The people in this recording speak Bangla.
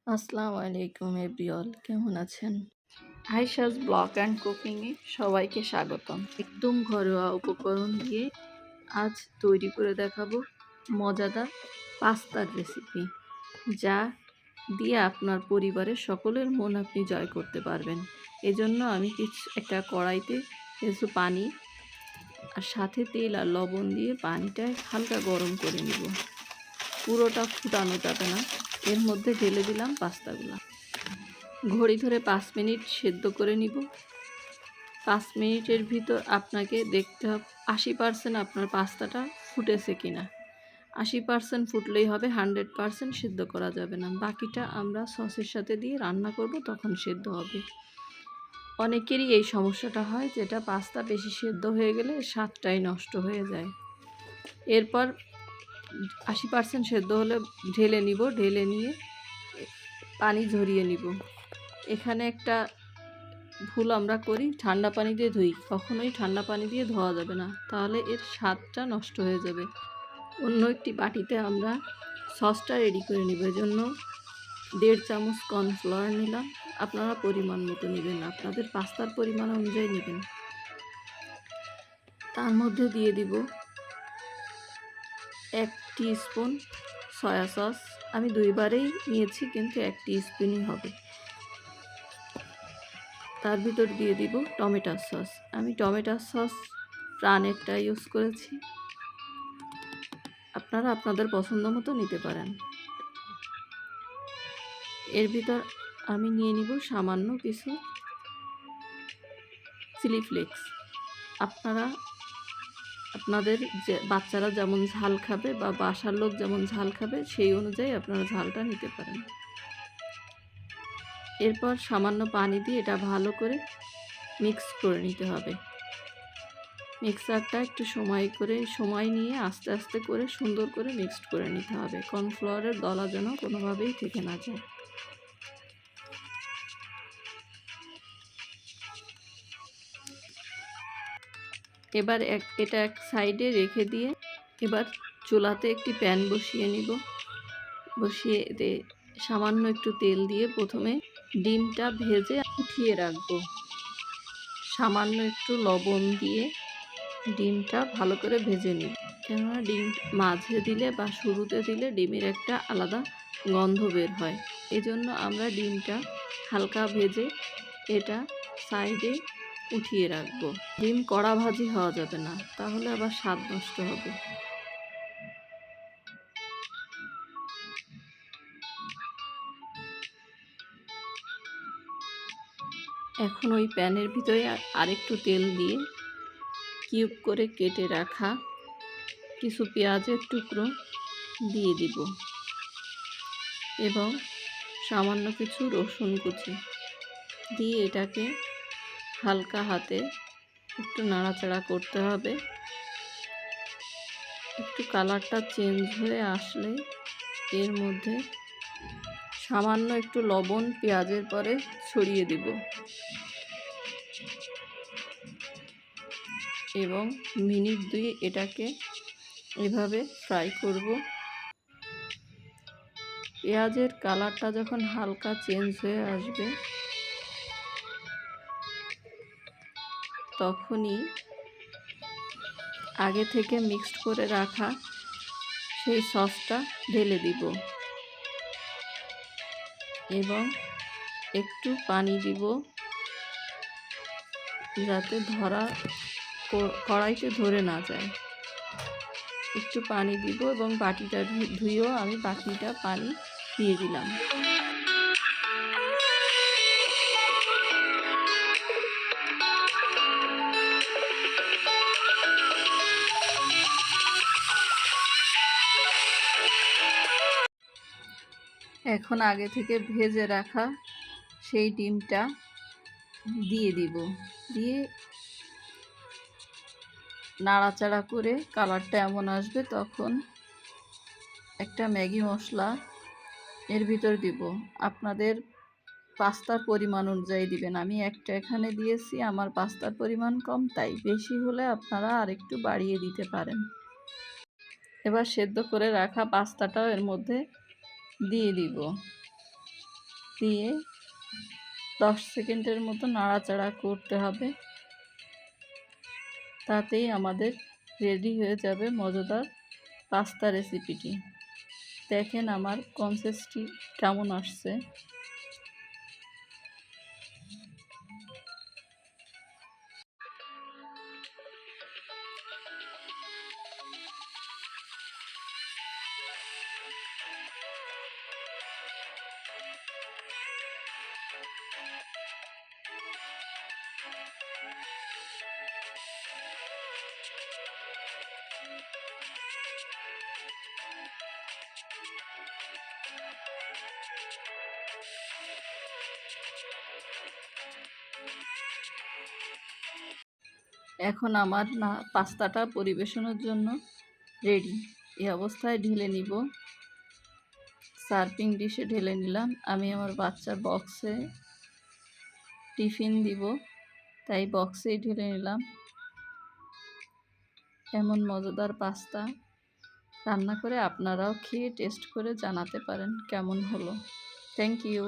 আসসালামু আলাইকুম এভরিওয়াল, কেমন আছেন? আয়েশাস ব্লগ অ্যান্ড কুকিংয়ে সবাইকে স্বাগতম। একদম ঘরোয়া উপকরণ দিয়ে আজ তৈরি করে দেখাবো মজাদার পাস্তার রেসিপি, যা দিয়ে আপনার পরিবারের সকলের মন আপনি জয় করতে পারবেন। এজন্য আমি একটা কড়াইতে কিছু পানি আর সাথে তেল আর লবণ দিয়ে পানিটা হালকা গরম করে নিব। পুরোটা ফুটানো যাবে না। এর মধ্যে ঢেলে দিলাম পাস্তাগুলো। ঘড়ি ধরে 5 মিনিট সেদ্ধ করে নিব। 5 মিনিটের ভিতর আপনাকে দেখতে হবে 80% আপনার পাস্তাটা ফুটেছে কিনা। 80% ফুটলেই হবে, 100% সিদ্ধ করা যাবে না। বাকিটা আমরা সসের সাথে দিয়ে রান্না করব, তখন সেদ্ধ হবে। অনেকেরই এই সমস্যাটা হয়, যেটা পাস্তা বেশি সেদ্ধ হয়ে গেলে স্বাদটাই নষ্ট হয়ে যায়। এরপর 80% সেদ্ধ হলে ঢেলে নিব। ঢেলে নিয়ে পানি ঝরিয়ে নিব। এখানে একটা ভুল আমরা করি, ঠান্ডা পানি দিয়ে ধুই। কখনোই ঠান্ডা পানি দিয়ে ধোয়া যাবে না, তাহলে এর স্বাদটা নষ্ট হয়ে যাবে। অন্য একটি বাটিতে আমরা সসটা রেডি করে নিব। এজন্য 1.5 চামচ কর্নফ্লাওয়ার নিলাম। আপনারা পরিমাণ মতো নেবেন, আপনাদের পাস্তার পরিমাণ অনুযায়ী নেবেন। তার মধ্যে দিয়ে দিব 1 টিস্পুন সয়া সস। আমি 2বারেই নিয়েছি, কিন্তু 1 টিস্পুনই হবে। তার ভিতর দিয়ে দিব টমেটো সস। আমি টমেটো সস প্রাণেরটা ইউজ করেছি, আপনারা আপনাদের পছন্দ মতো নিতে পারেন। এর ভিতর আমি নিয়ে নিব সামান্য কিছু চিলি ফ্লেক্স। আপনারা আপনাদের যে বাচ্চারা যেমন ঝাল খাবে বা বাসার লোক যেমন ঝাল খাবে, সেই অনুযায়ী আপনারা ঝালটা নিতে পারেন। এরপর সামান্য পানি দিয়ে এটা ভালো করে মিক্স করে নিতে হবে। মিক্সারটা একটু সময় নিয়ে আস্তে আস্তে করে সুন্দর করে মিক্সড করে নিতে হবে। কর্নফ্লাওয়ারের দলা যেন কোনোভাবেই থেকে না যায়। এবার এটা এক সাইডে রেখে দিয়ে এবার চুলাতে একটি প্যান বসিয়ে নিব। বসিয়ে সামান্য একটু তেল দিয়ে প্রথমে ডিমটা ভেজে উঠিয়ে রাখবো। সামান্য একটু লবণ দিয়ে ডিমটা ভালো করে ভেজে নিব, কেননা ডিম মাঝে দিলে বা শুরুতে দিলে ডিমের একটা আলাদা গন্ধ বের হয়। এজন্য আমরা ডিমটা হালকা ভেজে এটা সাইডে উঠিয়ে রাখবো। ডিম কড়া ভাজি হওয়া যাবে না, তাহলে আবার স্বাদ নষ্ট হবে। এখন ওই প্যানের ভিতরে আরেকটু তেল দিয়ে কিউব করে কেটে রাখা কিছু পেঁয়াজের টুকরো দিয়ে দিব এবং সামান্য কিছু রসুন কুচি দিয়ে এটাকে হালকা হাতে একটু নাড়াচাড়া করতে হবে। একটু কালারটা চেঞ্জ হয়ে আসলে এর মধ্যে সামান্য একটু লবণ পেঁয়াজের পরে ছড়িয়ে দিব এবং মিনিট 2 এটাকে এভাবে ফ্রাই করব। পেঁয়াজের কালারটা যখন হালকা চেঞ্জ হয়ে আসবে, তখনই আগে থেকে মিক্সড করে রাখা সেই সসটা ঢেলে দিব এবং একটু পানি দিব, যাতে কড়াইতে ধরে না যায়। একটু পানি দিব এবং বাটিটা ধুয়েও আমি বাকিটা পানি দিয়ে দিলাম। এখন আগে থেকে ভেজে রাখা সেই ডিমটা দিয়ে দিব। দিয়ে নাড়াচাড়া করে কালারটা এমন আসবে, তখন একটা ম্যাগি মশলা এর ভিতর দিব। আপনাদের পাস্তার পরিমাণ অনুযায়ী দিবেন। আমি একটা এখানে দিয়েছি, আমার পাস্তার পরিমাণ কম, তাই বেশি হলে আপনারা আরেকটু বাড়িয়ে দিতে পারেন। এবার সেদ্ধ করে রাখা পাস্তাটাও এর মধ্যে দিয়ে দিব। দিয়ে 10 সেকেন্ডের মতো নাড়াচাড়া করতে হবে। তাতেই আমাদের রেডি হয়ে যাবে মজাদার পাস্তা রেসিপিটি। দেখেন আমার কনসিস্টেন্সি কেমন আসছে। এখন আমার পাস্তাটা পরিবেশনের জন্য রেডি। এই অবস্থায় ঢেলে নিব। সার্ভিং ডিশে ঢেলে নিলাম। আমি আমার বাচ্চার বক্সে টিফিন দিব, তাই বক্সেই ঢেলে নিলাম। এমন মজাদার পাস্তা রান্না করে আপনারাও খেয়ে টেস্ট করে জানাতে পারেন কেমন হলো। Thank you.